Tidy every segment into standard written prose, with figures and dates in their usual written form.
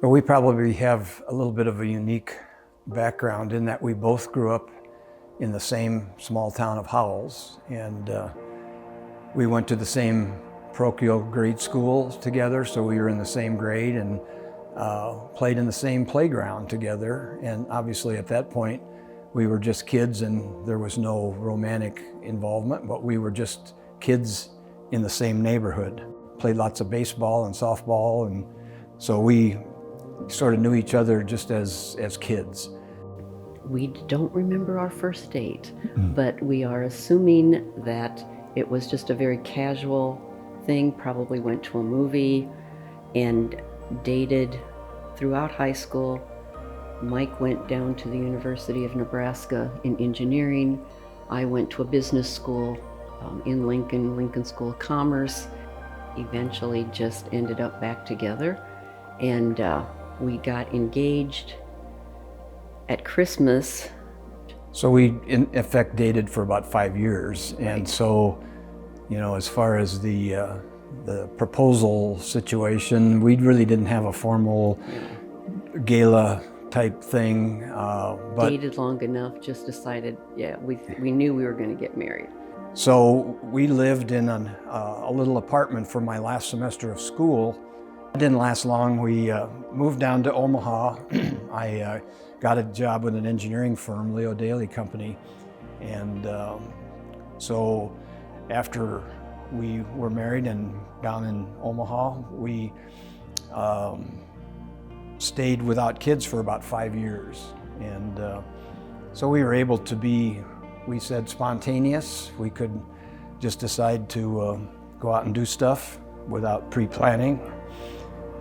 Well, we probably have a little bit of a unique background in that we both grew up in the same small town of Howells, and we went to the same parochial grade school together, so we were in the same grade and played in the same playground together. And obviously at that point, we were just kids and there was no romantic involvement, but we were just kids in the same neighborhood. Played lots of baseball and softball, and so we sort of knew each other just as kids. We don't remember our first date, but we are assuming that it was just a very casual thing, probably went to a movie and dated throughout high school. Mike went down to the University of Nebraska in engineering. I went to a business school in Lincoln School of Commerce. Eventually just ended up back together, and we got engaged at Christmas. So we in effect dated for about 5 years. And so, you know, as far as the proposal situation, we really didn't have a formal gala type thing. But dated long enough, just decided, we knew we were going to get married. So we lived in a little apartment for my last semester of school. It didn't last long. We moved down to Omaha. I got a job with an engineering firm, Leo Daly Company. And so after we were married and down in Omaha, we stayed without kids for about 5 years. And so we were able to be, we said, spontaneous. We could just decide to go out and do stuff without pre-planning.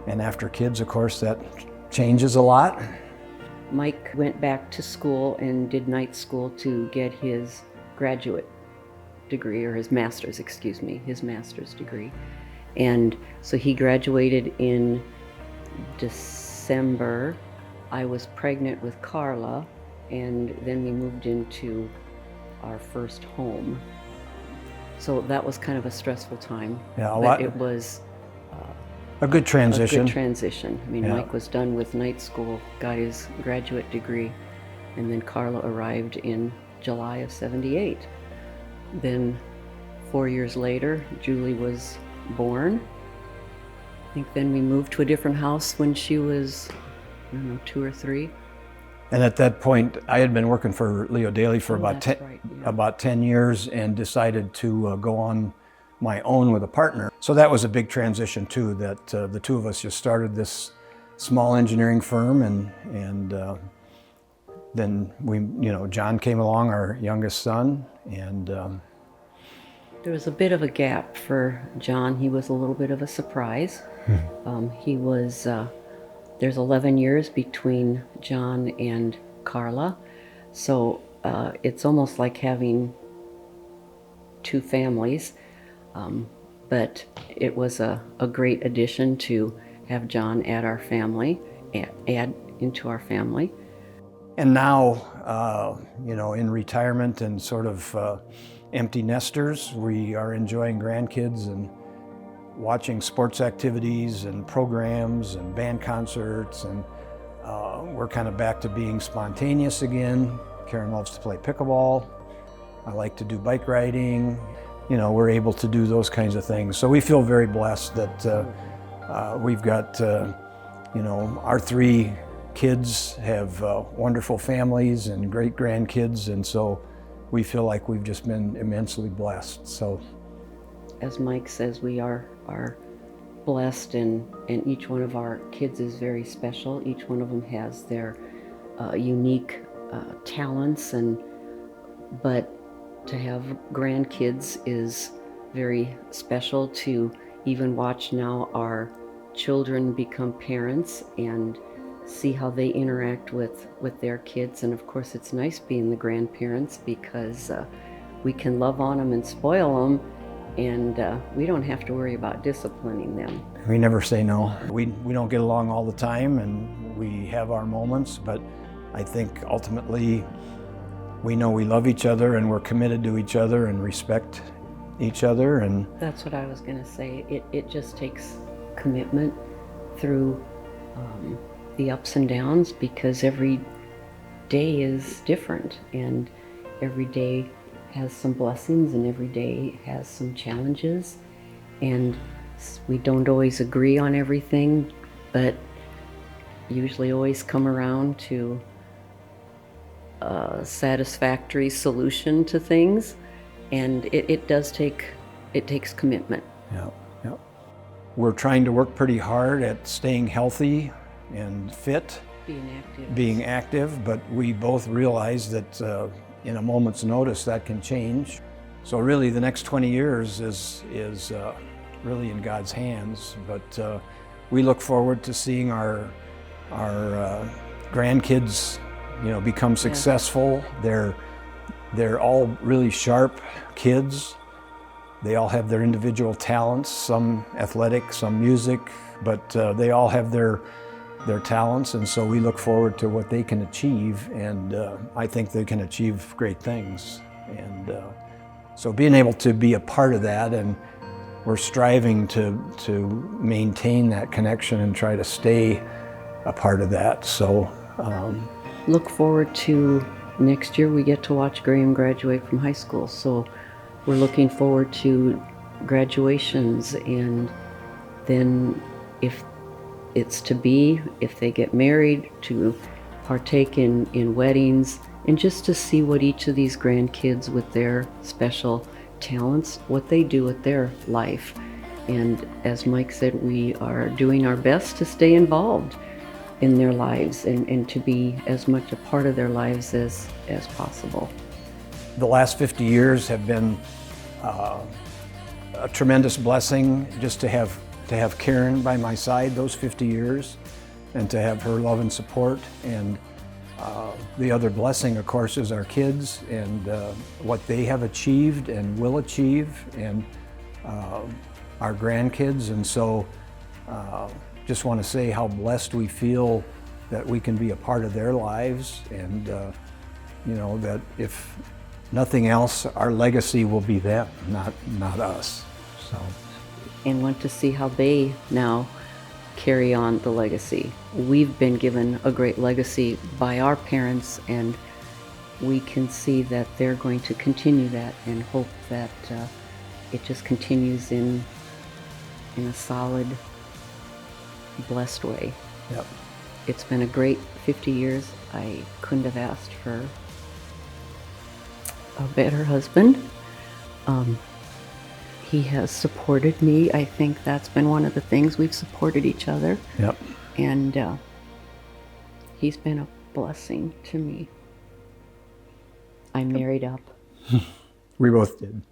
And after kids, of course, that changes a lot. Mike went back to school and did night school to get his graduate degree, or his master's degree. And so he graduated in December. I was pregnant with Carla, and then we moved into our first home. So that was kind of a stressful time. Yeah, but it was a good transition. A good transition. I mean, yeah. Mike was done with night school, got his graduate degree, and then Carla arrived in July of '78. Then 4 years later, Julie was born. I think then we moved to a different house when she was, I don't know, 2 or 3. And at that point, I had been working for Leo Daly for about 10 years and decided to go on my own with a partner. So that was a big transition too, that the two of us just started this small engineering firm, and then John came along, our youngest son, and there was a bit of a gap for John. He was a little bit of a surprise. He was, there's 11 years between John and Carla, so it's almost like having two families. But it was a great addition to have John add into our family. And now, in retirement and sort of empty nesters, we are enjoying grandkids and watching sports activities and programs and band concerts, and we're kind of back to being spontaneous again. Karen loves to play pickleball. I like to do bike riding. We're able to do those kinds of things. So we feel very blessed that we've got, our 3 kids have wonderful families and great grandkids, and so we feel like we've just been immensely blessed. So, as Mike says, we are blessed, and each one of our kids is very special. Each one of them has their unique talents, but to have grandkids is very special. To even watch now our children become parents and see how they interact with their kids. And of course, it's nice being the grandparents because we can love on them and spoil them, and we don't have to worry about disciplining them. We never say no. We don't get along all the time, and we have our moments, but I think ultimately we know we love each other and we're committed to each other and respect each other. And that's what I was going to say. It just takes commitment through the ups and downs, because every day is different, and every day has some blessings and every day has some challenges, and we don't always agree on everything, but usually always come around to a satisfactory solution to things. And it takes commitment. Yeah, yeah. We're trying to work pretty hard at staying healthy and fit, being active, but we both realize that in a moment's notice that can change. So really the next 20 years is really in God's hands, but we look forward to seeing our grandkids, become successful. They're all really sharp kids. They all have their individual talents, some athletic, some music, but they all have their talents, and so we look forward to what they can achieve, and I think they can achieve great things. And so being able to be a part of that, and we're striving to maintain that connection and try to stay a part of that. So look forward to next year. We get to watch Graham graduate from high school, so we're looking forward to graduations, and then if it's to be, if they get married, to partake in weddings, and just to see what each of these grandkids with their special talents, what they do with their life. And as Mike said, we are doing our best to stay involved in their lives and to be as much a part of their lives as possible. The last 50 years have been a tremendous blessing, just to have Karen by my side those 50 years, and to have her love and support. And the other blessing, of course, is our kids and what they have achieved and will achieve, and our grandkids. And so just want to say how blessed we feel that we can be a part of their lives, and that if nothing else, our legacy will be them, not us. So. And want to see how they now carry on the legacy. We've been given a great legacy by our parents, and we can see that they're going to continue that, and hope that it just continues in a solid, blessed way. Yep. It's been a great 50 years. I couldn't have asked for a better husband. He has supported me. I think that's been one of the things. We've supported each other. Yep. And he's been a blessing to me. I married up. We both did.